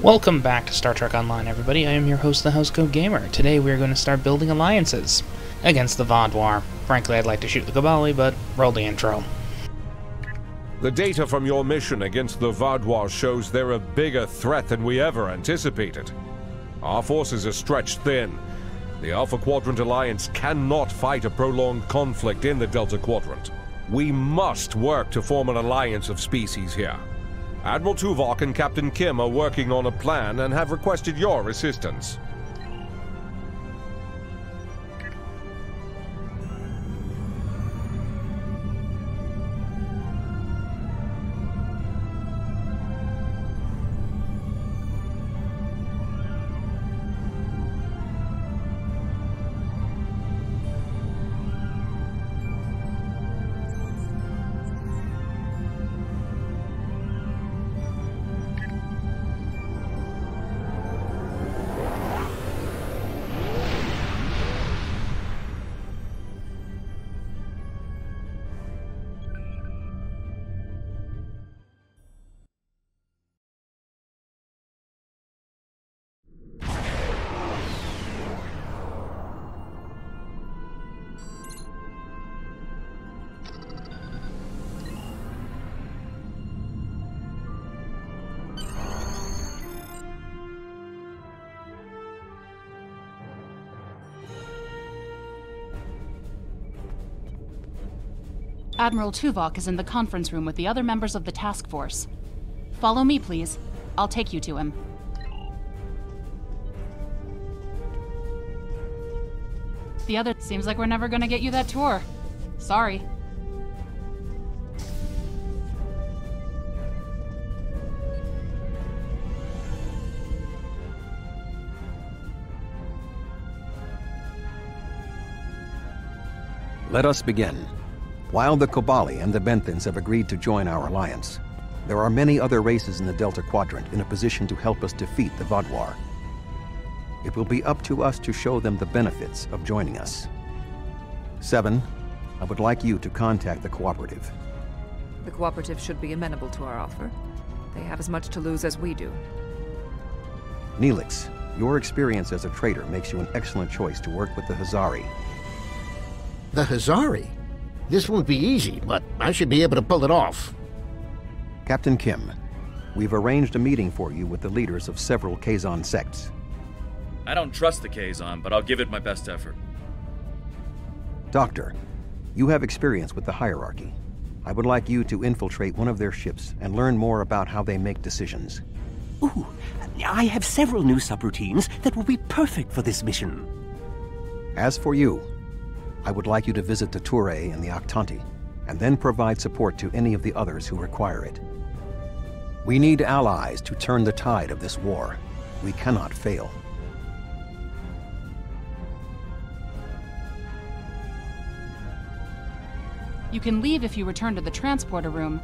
Welcome back to Star Trek Online, everybody. I am your host, the Housecode Gamer. Today we are going to start building alliances against the Vanguard. Frankly, I'd like to shoot the Cabali, but roll the intro. The data from your mission against the Vanguard shows they're a bigger threat than we ever anticipated. Our forces are stretched thin. The Alpha Quadrant Alliance cannot fight a prolonged conflict in the Delta Quadrant. We must work to form an alliance of species here. Admiral Tuvok and Captain Kim are working on a plan and have requested your assistance. Admiral Tuvok is in the conference room with the other members of the task force. Follow me, please. I'll take you to him. The other... Seems like we're never gonna get you that tour. Sorry. Let us begin. While the Kobali and the Benthans have agreed to join our alliance, there are many other races in the Delta Quadrant in a position to help us defeat the Vanguard. It will be up to us to show them the benefits of joining us. 7, I would like you to contact the Cooperative. The Cooperative should be amenable to our offer. They have as much to lose as we do. Neelix, your experience as a trader makes you an excellent choice to work with the Hazari. The Hazari? This won't be easy, but I should be able to pull it off. Captain Kim, we've arranged a meeting for you with the leaders of several Kazon sects. I don't trust the Kazon, but I'll give it my best effort. Doctor, you have experience with the hierarchy. I would like you to infiltrate one of their ships and learn more about how they make decisions. Ooh, I have several new subroutines that will be perfect for this mission. As for you, I would like you to visit the Touré and the Octanti, and then provide support to any of the others who require it. We need allies to turn the tide of this war. We cannot fail. You can leave if you return to the transporter room,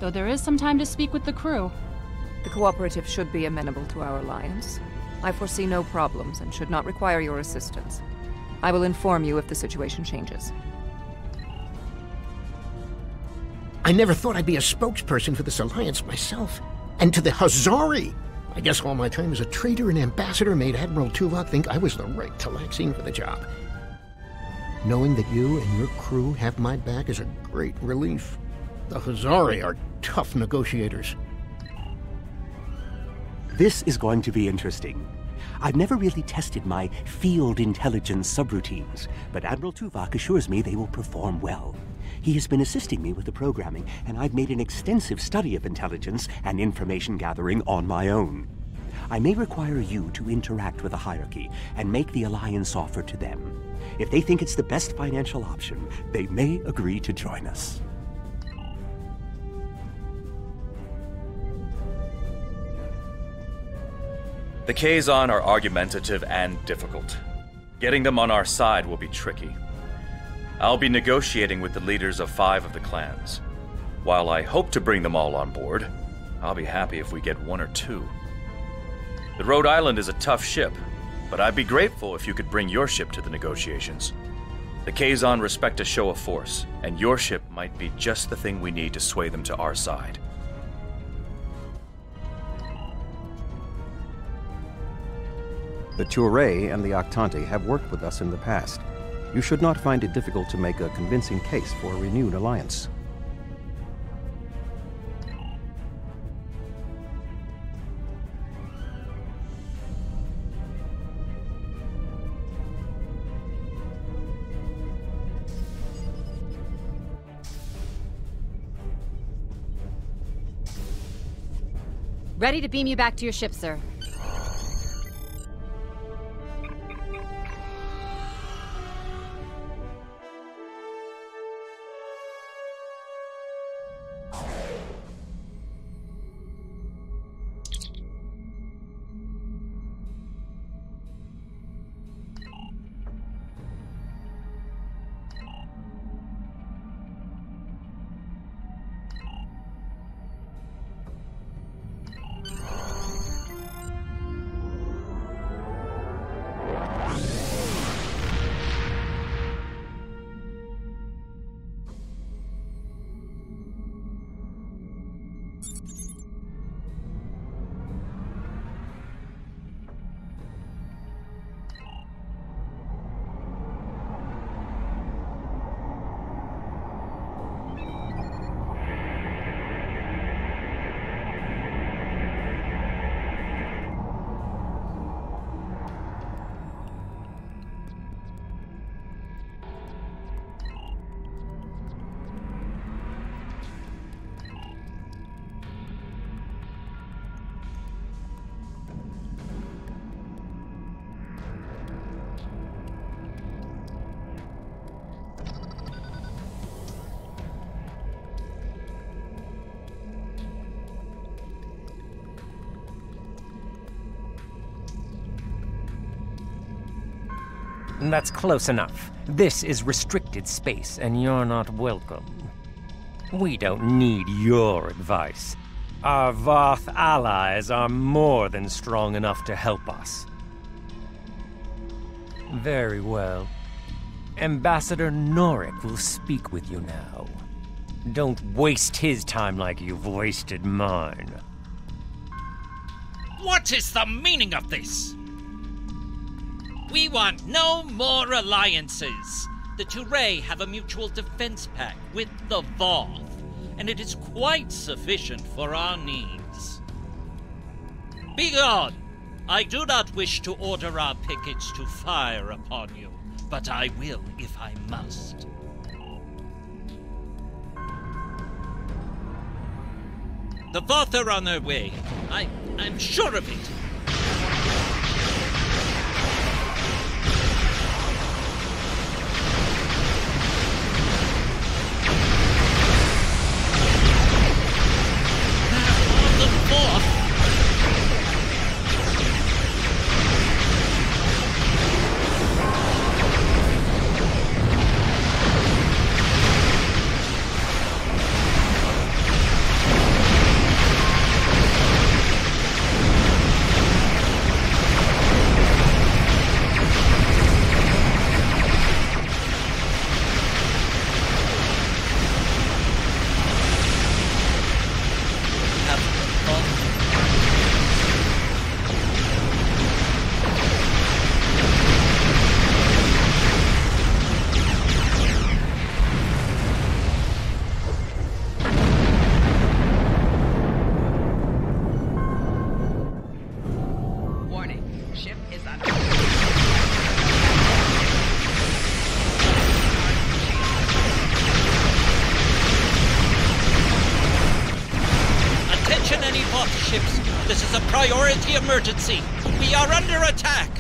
though there is some time to speak with the crew. The Cooperative should be amenable to our alliance. I foresee no problems and should not require your assistance. I will inform you if the situation changes. I never thought I'd be a spokesperson for this alliance myself. And to the Hazari! I guess all my time as a trader and ambassador made Admiral Tuvok think I was the right Talaxian for the job. Knowing that you and your crew have my back is a great relief. The Hazari are tough negotiators. This is going to be interesting. I've never really tested my field intelligence subroutines, but Admiral Tuvok assures me they will perform well. He has been assisting me with the programming, and I've made an extensive study of intelligence and information gathering on my own. I may require you to interact with the hierarchy and make the alliance offer to them. If they think it's the best financial option, they may agree to join us. The Kazon are argumentative and difficult. Getting them on our side will be tricky. I'll be negotiating with the leaders of 5 of the clans. While I hope to bring them all on board, I'll be happy if we get 1 or 2. The Rhode Island is a tough ship, but I'd be grateful if you could bring your ship to the negotiations. The Kazon respect a show of force, and your ship might be just the thing we need to sway them to our side. The Touré and the Octante have worked with us in the past. You should not find it difficult to make a convincing case for a renewed alliance. Ready to beam you back to your ship, sir. That's close enough. This is restricted space, and you're not welcome. We don't need your advice. Our Voth allies are more than strong enough to help us. Very well. Ambassador Norik will speak with you now. Don't waste his time like you've wasted mine. What is the meaning of this? We want no more alliances. The Touré have a mutual defense pact with the Voth, and it is quite sufficient for our needs. Begone! I do not wish to order our pickets to fire upon you, but I will if I must. The Voth are on their way. I'm sure of it. This is a priority emergency. We are under attack.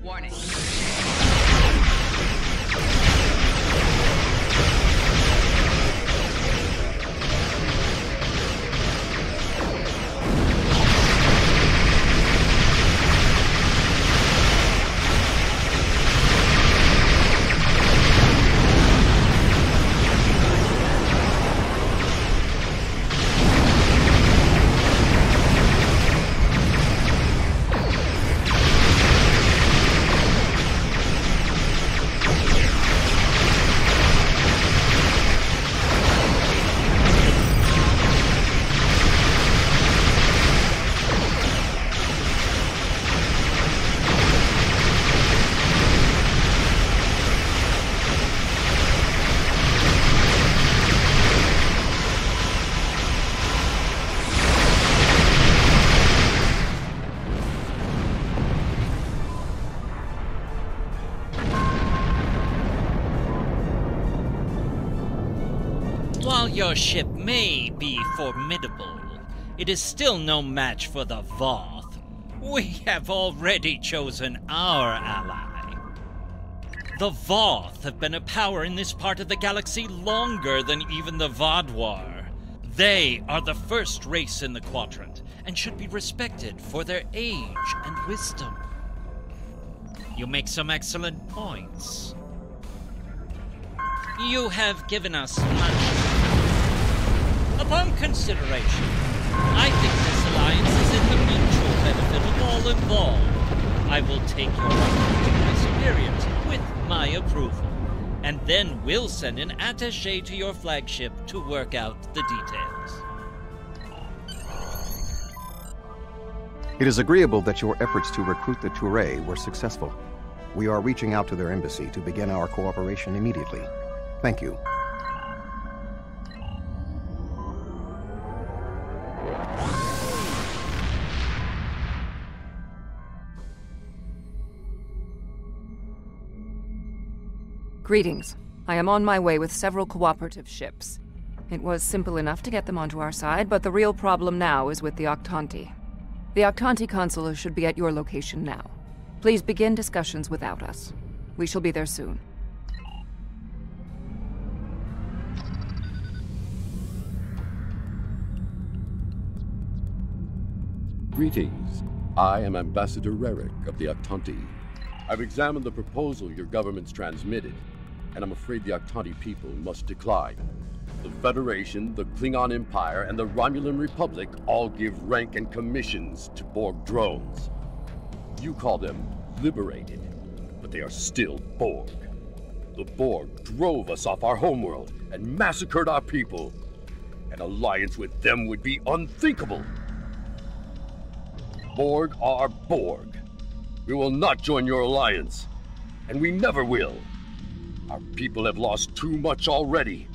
Warning. While your ship may be formidable, it is still no match for the Voth. We have already chosen our ally. The Voth have been a power in this part of the galaxy longer than even the Vaadwaur. They are the first race in the quadrant, and should be respected for their age and wisdom. You make some excellent points. You have given us much. Upon consideration, I think this alliance is in the mutual benefit of all involved. I will take your offer to my superiors with my approval, and then we'll send an attaché to your flagship to work out the details. It is agreeable that your efforts to recruit the Touré were successful. We are reaching out to their embassy to begin our cooperation immediately. Thank you. Greetings. I am on my way with several cooperative ships. It was simple enough to get them onto our side, but the real problem now is with the Octanti. The Octanti consul should be at your location now. Please begin discussions without us. We shall be there soon. Greetings. I am Ambassador Redux of the Octanti. I've examined the proposal your government's transmitted, and I'm afraid the Octanti people must decline. The Federation, the Klingon Empire, and the Romulan Republic all give rank and commissions to Borg drones. You call them liberated, but they are still Borg. The Borg drove us off our homeworld and massacred our people. An alliance with them would be unthinkable. Borg are Borg. We will not join your alliance, and we never will. Our people have lost too much already.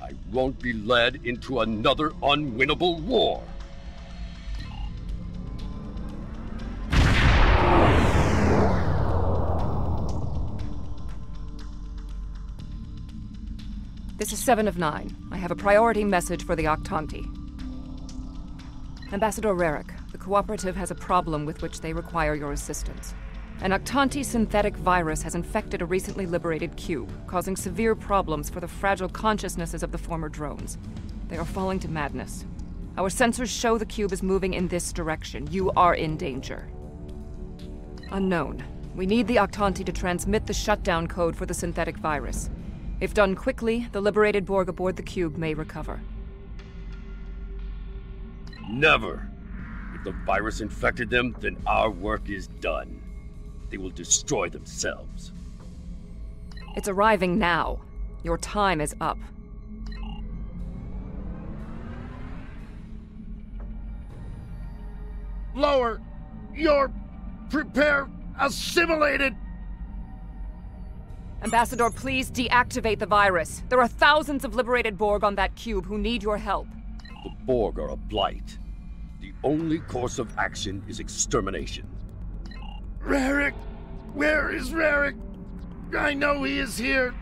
I won't be led into another unwinnable war. This is 7 of 9. I have a priority message for the Octanti. Ambassador Redux, the Cooperative has a problem with which they require your assistance. An Octanti synthetic virus has infected a recently liberated cube, causing severe problems for the fragile consciousnesses of the former drones. They are falling to madness. Our sensors show the cube is moving in this direction. You are in danger. Unknown. We need the Octanti to transmit the shutdown code for the synthetic virus. If done quickly, the liberated Borg aboard the cube may recover. Never! If the virus infected them, then our work is done. They will destroy themselves. It's arriving now. Your time is up. Lower! You're... prepare... assimilated! Ambassador, please deactivate the virus. There are thousands of liberated Borg on that cube who need your help. The Borg are a blight. The only course of action is extermination. Redux! Where is Redux? I know he is here.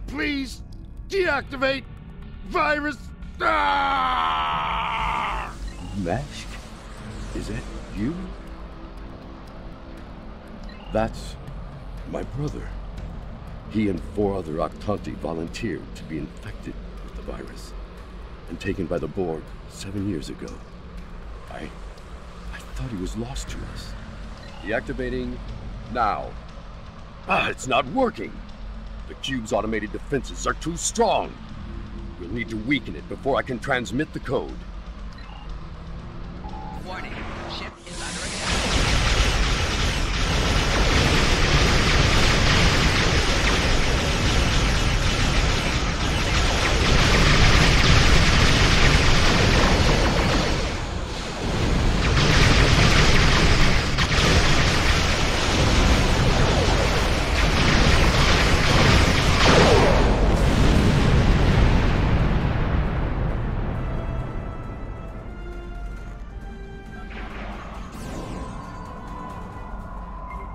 Please, deactivate virus. Ah! Mask? Is that you? That's my brother. He and 4 other Octanti volunteered to be infected with the virus and taken by the Borg 7 years ago. I thought he was lost to us. Deactivating now. It's not working. The cube's automated defenses are too strong. We'll need to weaken it before I can transmit the code. Warning, ship is under attack.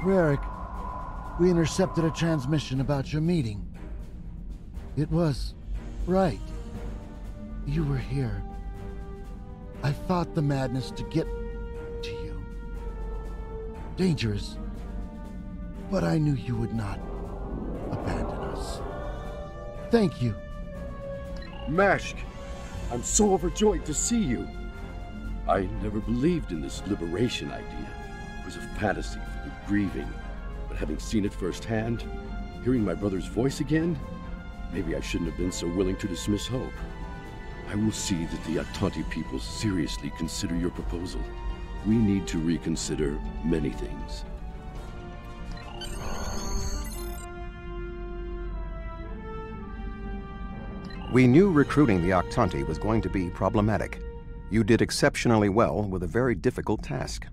Rarick, we intercepted a transmission about your meeting. It was right. You were here. I fought the madness to get to you. Dangerous, but I knew you would not abandon us. Thank you. Mashk, I'm so overjoyed to see you. I never believed in this liberation idea. It was a fantasy for the grieving. But having seen it firsthand, hearing my brother's voice again, maybe I shouldn't have been so willing to dismiss hope. I will see that the Octanti people seriously consider your proposal. We need to reconsider many things. We knew recruiting the Octanti was going to be problematic. You did exceptionally well with a very difficult task.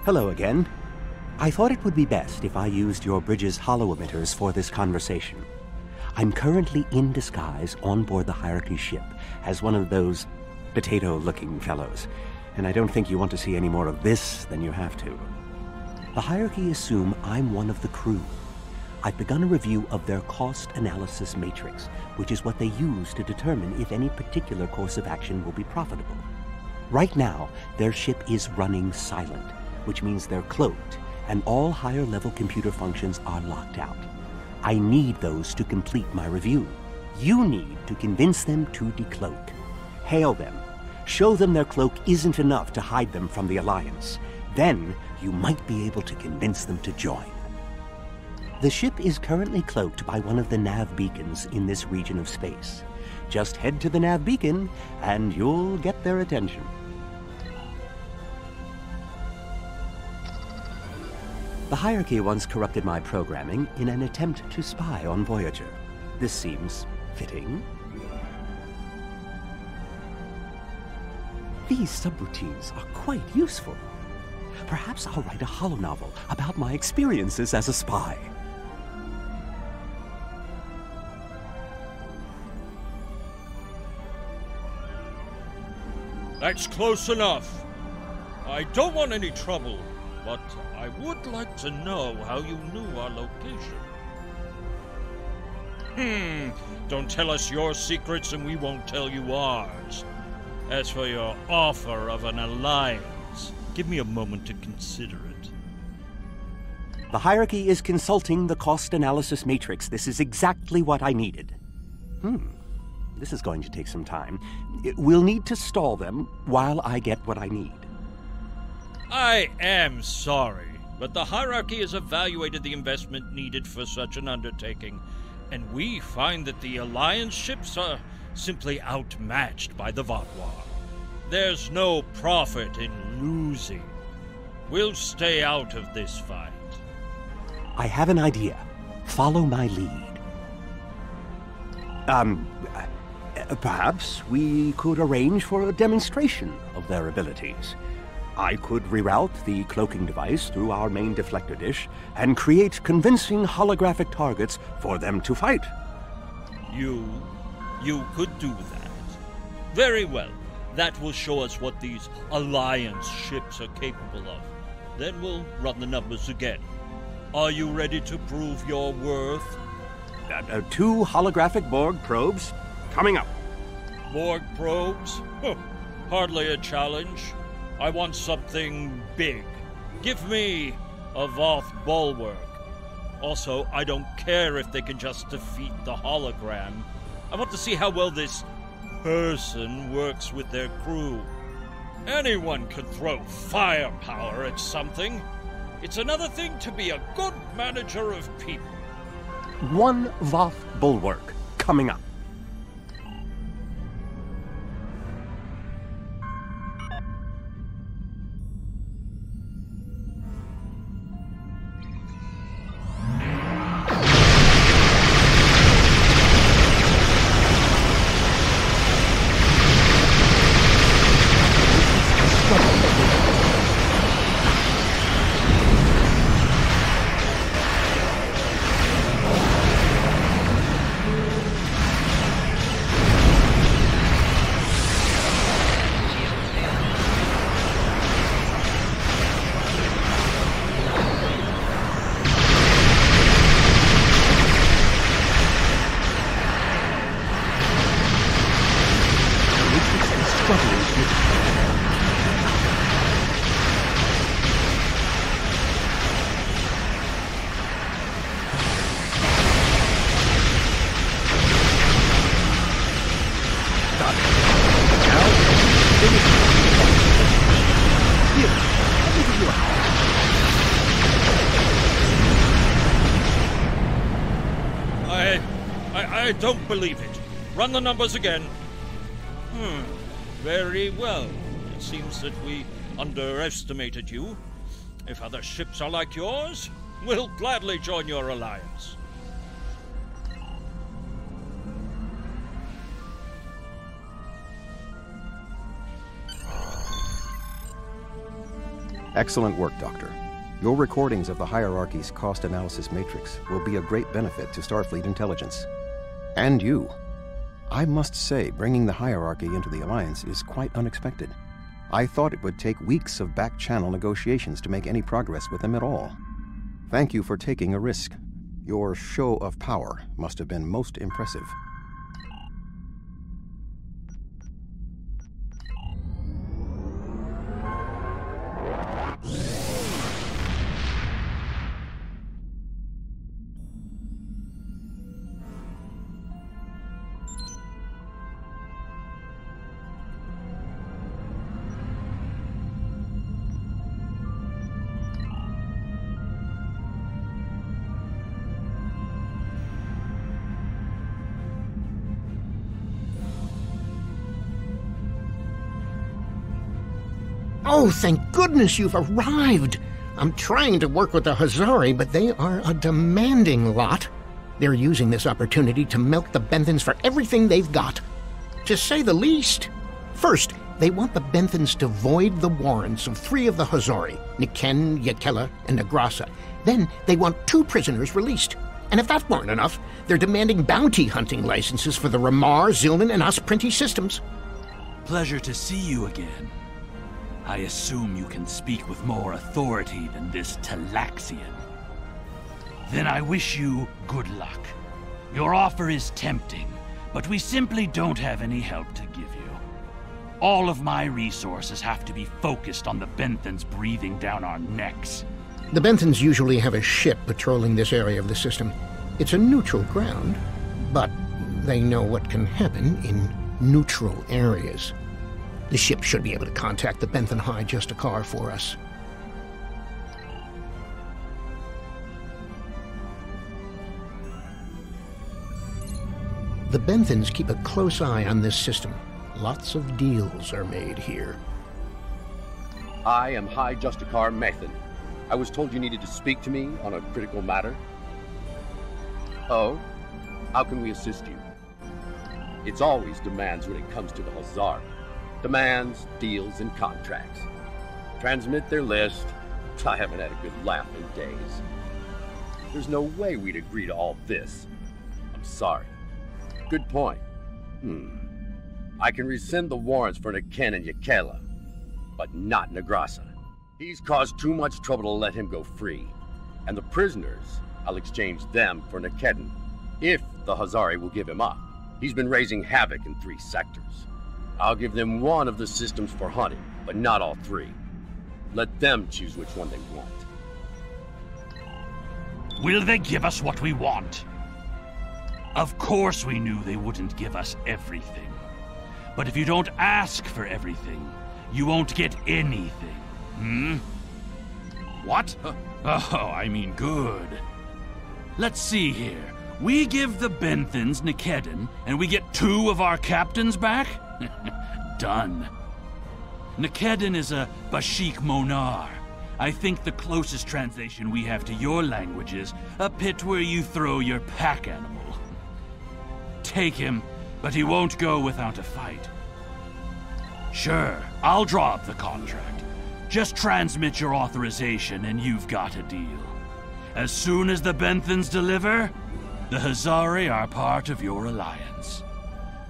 Hello again. I thought it would be best if I used your bridge's holo emitters for this conversation. I'm currently in disguise on board the Hierarchy ship as one of those potato-looking fellows, and I don't think you want to see any more of this than you have to. The Hierarchy assume I'm one of the crew. I've begun a review of their cost analysis matrix, which is what they use to determine if any particular course of action will be profitable. Right now, their ship is running silent, which means they're cloaked, and all higher-level computer functions are locked out. I need those to complete my review. You need to convince them to decloak. Hail them. Show them their cloak isn't enough to hide them from the Alliance. Then, you might be able to convince them to join. The ship is currently cloaked by one of the nav beacons in this region of space. Just head to the nav beacon, and you'll get their attention. The Hierarchy once corrupted my programming in an attempt to spy on Voyager. This seems fitting. These subroutines are quite useful. Perhaps I'll write a holonovel about my experiences as a spy. That's close enough. I don't want any trouble, but I would like to know how you knew our location. Don't tell us your secrets and we won't tell you ours. As for your offer of an alliance, give me a moment to consider it. The Hierarchy is consulting the cost analysis matrix. This is exactly what I needed. This is going to take some time. We'll need to stall them while I get what I need. I am sorry, but the Hierarchy has evaluated the investment needed for such an undertaking, and we find that the Alliance ships are simply outmatched by the Vanguard. There's no profit in losing. We'll stay out of this fight. I have an idea. Follow my lead. Perhaps we could arrange for a demonstration of their abilities. I could reroute the cloaking device through our main deflector dish and create convincing holographic targets for them to fight. You could do that. Very well. That will show us what these Alliance ships are capable of. Then we'll run the numbers again. Are you ready to prove your worth? 2 holographic Borg probes coming up. Borg probes? Huh. Hardly a challenge. I want something big. Give me a Voth bulwark. Also, I don't care if they can just defeat the hologram. I want to see how well this person works with their crew. Anyone could throw firepower at something. It's another thing to be a good manager of people. 1 Voth bulwark coming up. I don't believe it. Run the numbers again. Very well. It seems that we underestimated you. If other ships are like yours, we'll gladly join your alliance. Excellent work, Doctor. Your recordings of the hierarchy's cost analysis matrix will be a great benefit to Starfleet intelligence. And you. I must say, bringing the hierarchy into the Alliance is quite unexpected. I thought it would take weeks of back-channel negotiations to make any progress with them at all. Thank you for taking a risk. Your show of power must have been most impressive. Oh, thank goodness you've arrived! I'm trying to work with the Hazari, but they are a demanding lot. They're using this opportunity to milk the Benthans for everything they've got, to say the least. First, they want the Benthans to void the warrants of 3 of the Hazari, Niken, Yakela, and Negrasa. Then they want 2 prisoners released. And if that weren't enough, they're demanding bounty hunting licenses for the Ramar, Zilnan, and Osprinti systems. Pleasure to see you again. I assume you can speak with more authority than this Talaxian. Then I wish you good luck. Your offer is tempting, but we simply don't have any help to give you. All of my resources have to be focused on the Benthans breathing down our necks. The Benthans usually have a ship patrolling this area of the system. It's a neutral ground, but they know what can happen in neutral areas. The ship should be able to contact the Benthan High Justicar for us. The Benthans keep a close eye on this system. Lots of deals are made here. I am High Justicar Methan. I was told you needed to speak to me on a critical matter. Oh? How can we assist you? It's always demands when it comes to the Hazar. Demands, deals, and contracts. transmit their list. I haven't had a good laugh in days. There's no way we'd agree to all this. I'm sorry. Good point. I can rescind the warrants for Niken and Yakela, but not Negrasa. He's caused too much trouble to let him go free. And the prisoners, I'll exchange them for Nikedin, if the Hazari will give him up. He's been raising havoc in 3 sectors. I'll give them one of the systems for hunting, but not all 3. Let them choose which one they want. Will they give us what we want? Of course we knew they wouldn't give us everything. But if you don't ask for everything, you won't get anything. What? Oh, I mean good. Let's see here. We give the Benthans Nikedin, and we get 2 of our captains back? Done. Nikedin is a Bashik Monar. I think the closest translation we have to your language is a pit where you throw your pack animal. Take him, but he won't go without a fight. Sure, I'll draw up the contract. Just transmit your authorization and you've got a deal. As soon as the Benthans deliver, the Hazari are part of your alliance.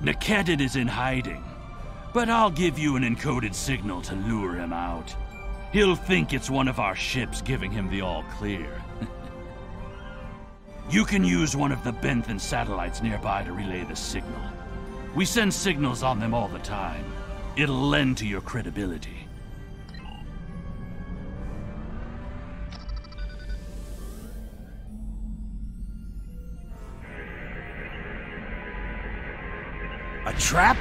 Nikedin is in hiding, but I'll give you an encoded signal to lure him out. He'll think it's one of our ships giving him the all-clear. You can use one of the Benthan satellites nearby to relay the signal. We send signals on them all the time. It'll lend to your credibility. A trap?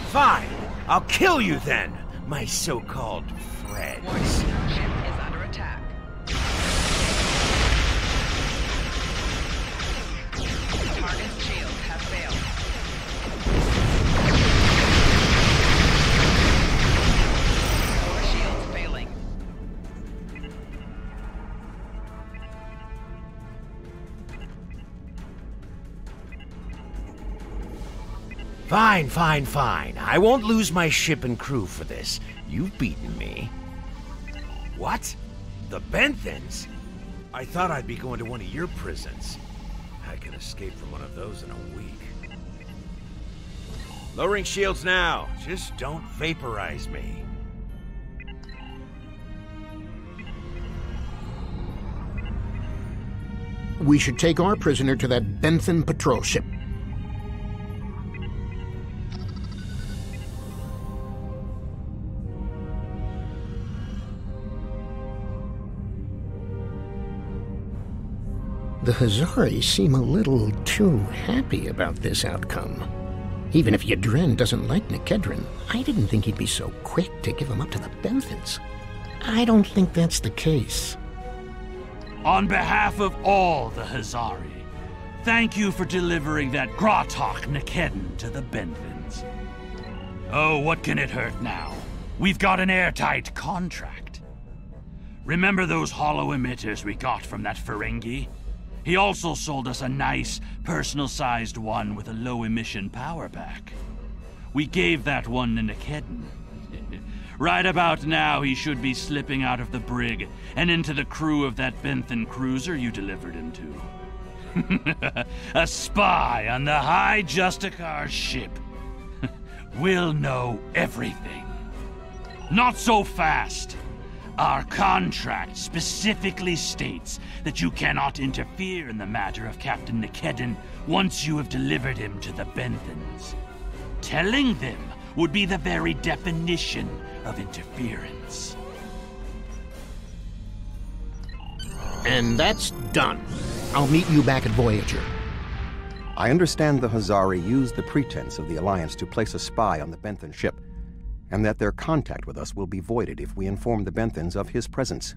Fine. I'll kill you then, my so-called friends. Starship is under attack. Target's shields have failed. Core shields failing. Fine. I won't lose my ship and crew for this. You've beaten me. What? The Benthans? I thought I'd be going to one of your prisons. I can escape from one of those in a week. Lowering shields now. Just don't vaporize me. We should take our prisoner to that Benthan patrol ship. The Hazari seem a little too happy about this outcome. Even if Yadren doesn't like Nikedrin, I didn't think he'd be so quick to give him up to the Benthans. I don't think that's the case. On behalf of all the Hazari, thank you for delivering that Gratok Nikedin to the Benthans. Oh, what can it hurt now? We've got an airtight contract. Remember those hollow emitters we got from that Ferengi? He also sold us a nice, personal-sized one with a low-emission power pack. We gave that one to Nikedin. Right about now, he should be slipping out of the brig and into the crew of that Benthan cruiser you delivered him to. A spy on the High Justicar ship. We'll know everything. Not so fast. Our contract specifically states that you cannot interfere in the matter of Captain Nikedin once you have delivered him to the Benthans. Telling them would be the very definition of interference. And that's done. I'll meet you back at Voyager. I understand the Hazari used the pretense of the Alliance to place a spy on the Benthan ship, and that their contact with us will be voided if we inform the Benthans of his presence.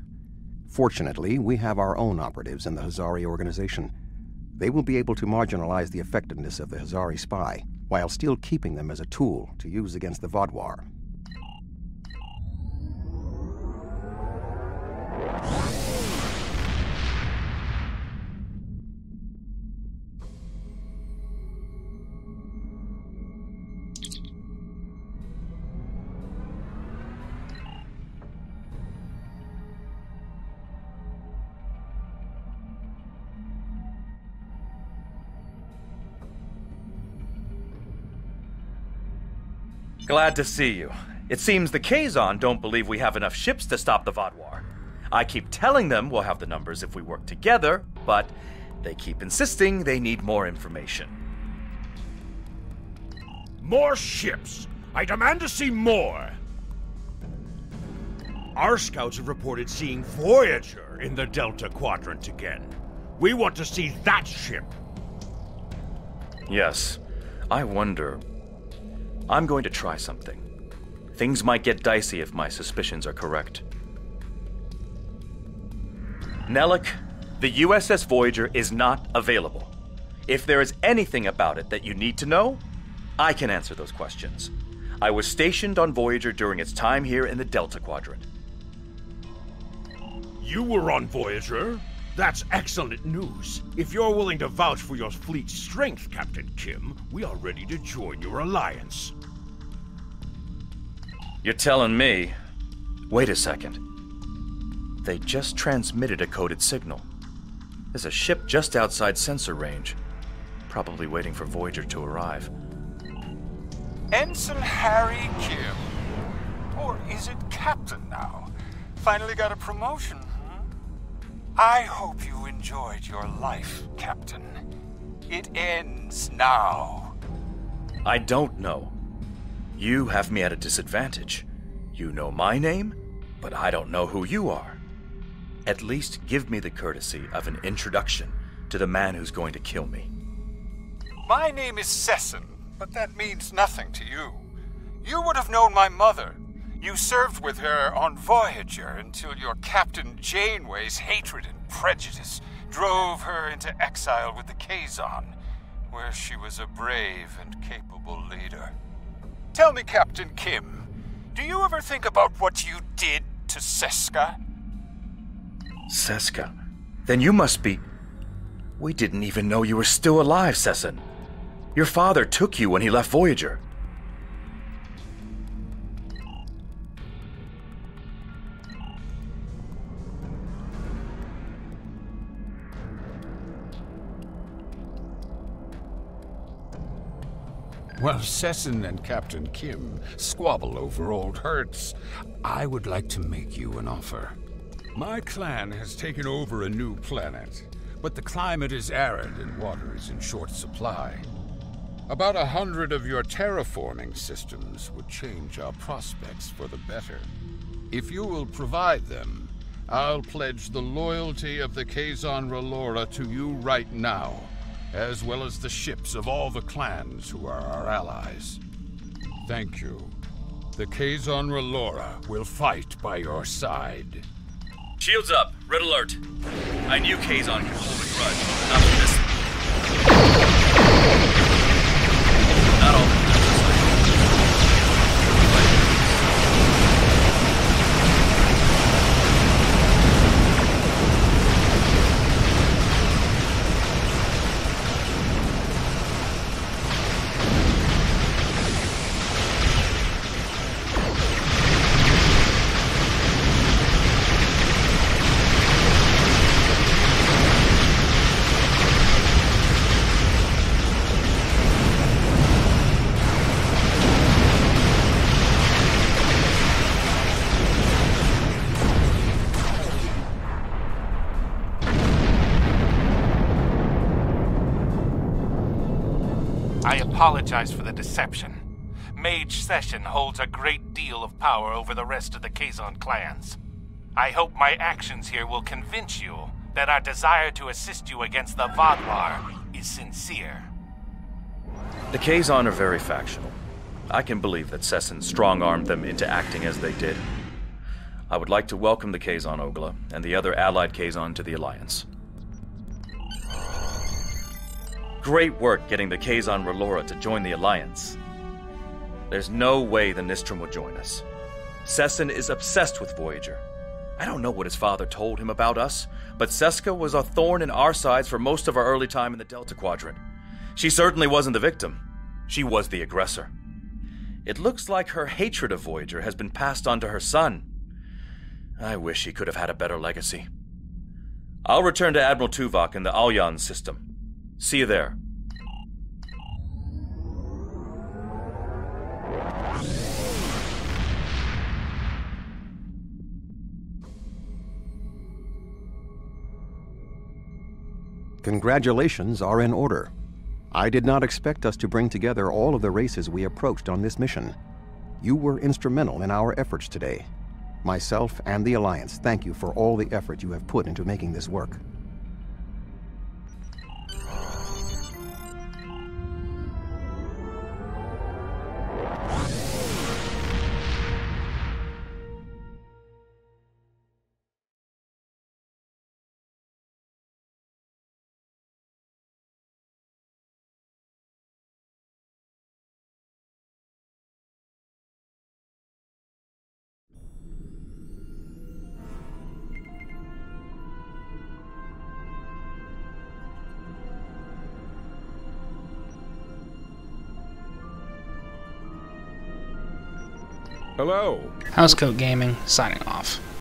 Fortunately, we have our own operatives in the Hazari organization. They will be able to marginalize the effectiveness of the Hazari spy, while still keeping them as a tool to use against the Vaadwaur. Glad to see you. It seems the Kazon don't believe we have enough ships to stop the Vadwar. I keep telling them we'll have the numbers if we work together, but they keep insisting they need more information. More ships! I demand to see more! Our scouts have reported seeing Voyager in the Delta Quadrant again. We want to see that ship. Yes. I wonder... I'm going to try something. Things might get dicey if my suspicions are correct. Nellic, the USS Voyager is not available. If there is anything about it that you need to know, I can answer those questions. I was stationed on Voyager during its time here in the Delta Quadrant. You were on Voyager? That's excellent news. If you're willing to vouch for your fleet's strength, Captain Kim, we are ready to join your alliance. You're telling me... Wait a second. They just transmitted a coded signal. There's a ship just outside sensor range. Probably waiting for Voyager to arrive. Ensign Harry Kim. Or is it Captain now? Finally got a promotion, huh? I hope you enjoyed your life, Captain. It ends now. I don't know. You have me at a disadvantage. You know my name, but I don't know who you are. At least give me the courtesy of an introduction to the man who's going to kill me. My name is Sesson, but that means nothing to you. You would have known my mother. You served with her on Voyager until your Captain Janeway's hatred and prejudice drove her into exile with the Kazon, where she was a brave and capable leader. Tell me, Captain Kim, do you ever think about what you did to Seska? Seska? Then you must be... We didn't even know you were still alive, Sesson. Your father took you when he left Voyager. While Sesson and Captain Kim squabble over old hurts, I would like to make you an offer. My clan has taken over a new planet, but the climate is arid and water is in short supply. About 100 of your terraforming systems would change our prospects for the better. If you will provide them, I'll pledge the loyalty of the Kazon Relora to you right now, as well as the ships of all the clans who are our allies. Thank you. The Kazon Relora will fight by your side. Shields up. Red alert. I knew Kazon could hold a grudge. Not for this. Not all the I apologize for the deception. Mage Session holds a great deal of power over the rest of the Kazon clans. I hope my actions here will convince you that our desire to assist you against the Vadwar is sincere. The Kazon are very factional. I can believe that Sesson strong-armed them into acting as they did. I would like to welcome the Kazon Ogla and the other allied Kazon to the Alliance. Great work getting the Kazon Relora to join the Alliance. There's no way the Nistrum will join us. Sesson is obsessed with Voyager. I don't know what his father told him about us, but Seska was a thorn in our sides for most of our early time in the Delta Quadrant. She certainly wasn't the victim. She was the aggressor. It looks like her hatred of Voyager has been passed on to her son. I wish he could have had a better legacy. I'll return to Admiral Tuvok in the Alyan system. See you there. Congratulations are in order. I did not expect us to bring together all of the races we approached on this mission. You were instrumental in our efforts today. Myself and the Alliance thank you for all the effort you have put into making this work. Hello. Housecoat Gaming, signing off.